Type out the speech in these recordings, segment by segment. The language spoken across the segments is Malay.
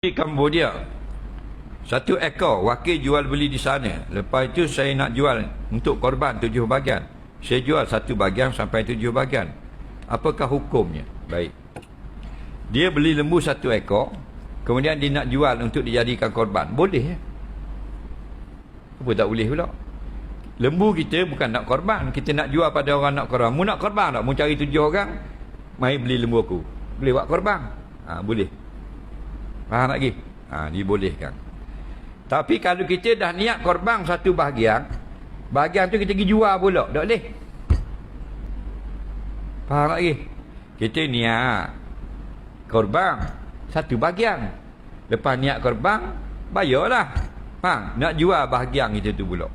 Di Cambodia, satu ekor wakil jual beli di sana. Lepas itu saya nak jual untuk korban 7 bahagian. Saya jual 1 bahagian sampai 7 bahagian. Apakah hukumnya? Baik. Dia beli lembu 1 ekor, kemudian dia nak jual untuk dijadikan korban. Boleh ya? Apa tak boleh pula? Lembu kita bukan nak korban, kita nak jual pada orang nak korban. Mu nak korban tak? Mu cari 7 orang, mai beli lembu aku. Boleh buat korban? Boleh. Faham lagi? Dibolehkan. Tapi kalau kita dah niat korban 1 bahagian, bahagian tu kita pergi jual pula, tak boleh. Faham lagi? Kita niat korban 1 bahagian. Lepas niat korban, bayarlah. Faham? Nak jual bahagian kita tu pula.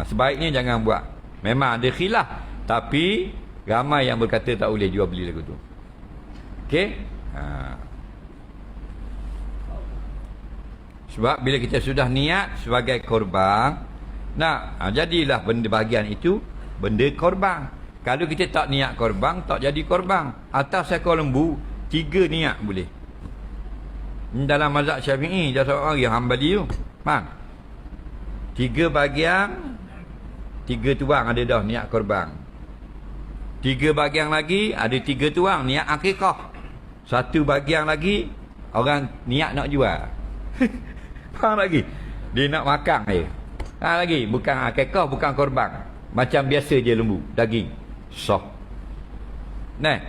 Sebaiknya jangan buat. Memang ada khilaf, tapi ramai yang berkata tak boleh jual beli lagu tu. Okey? Sebab bila kita sudah niat sebagai korban, jadilah benda bahagian itu benda korban. Kalau kita tak niat korban, tak jadi korban. Atas ekor lembu 3 niat boleh. Dalam mazhab Syafi'i, dia seorang yang Hambali tu. Faham? 3 bahagian, 3 tuang ada dah niat korban. 3 bahagian lagi ada 3 tuang niat akikah. 1 bahagian lagi orang niat nak jual. Faham lagi? Dia nak makan je. Lagi bukan akikah, bukan korban. Macam biasa je lembu, daging. Soh. Nah.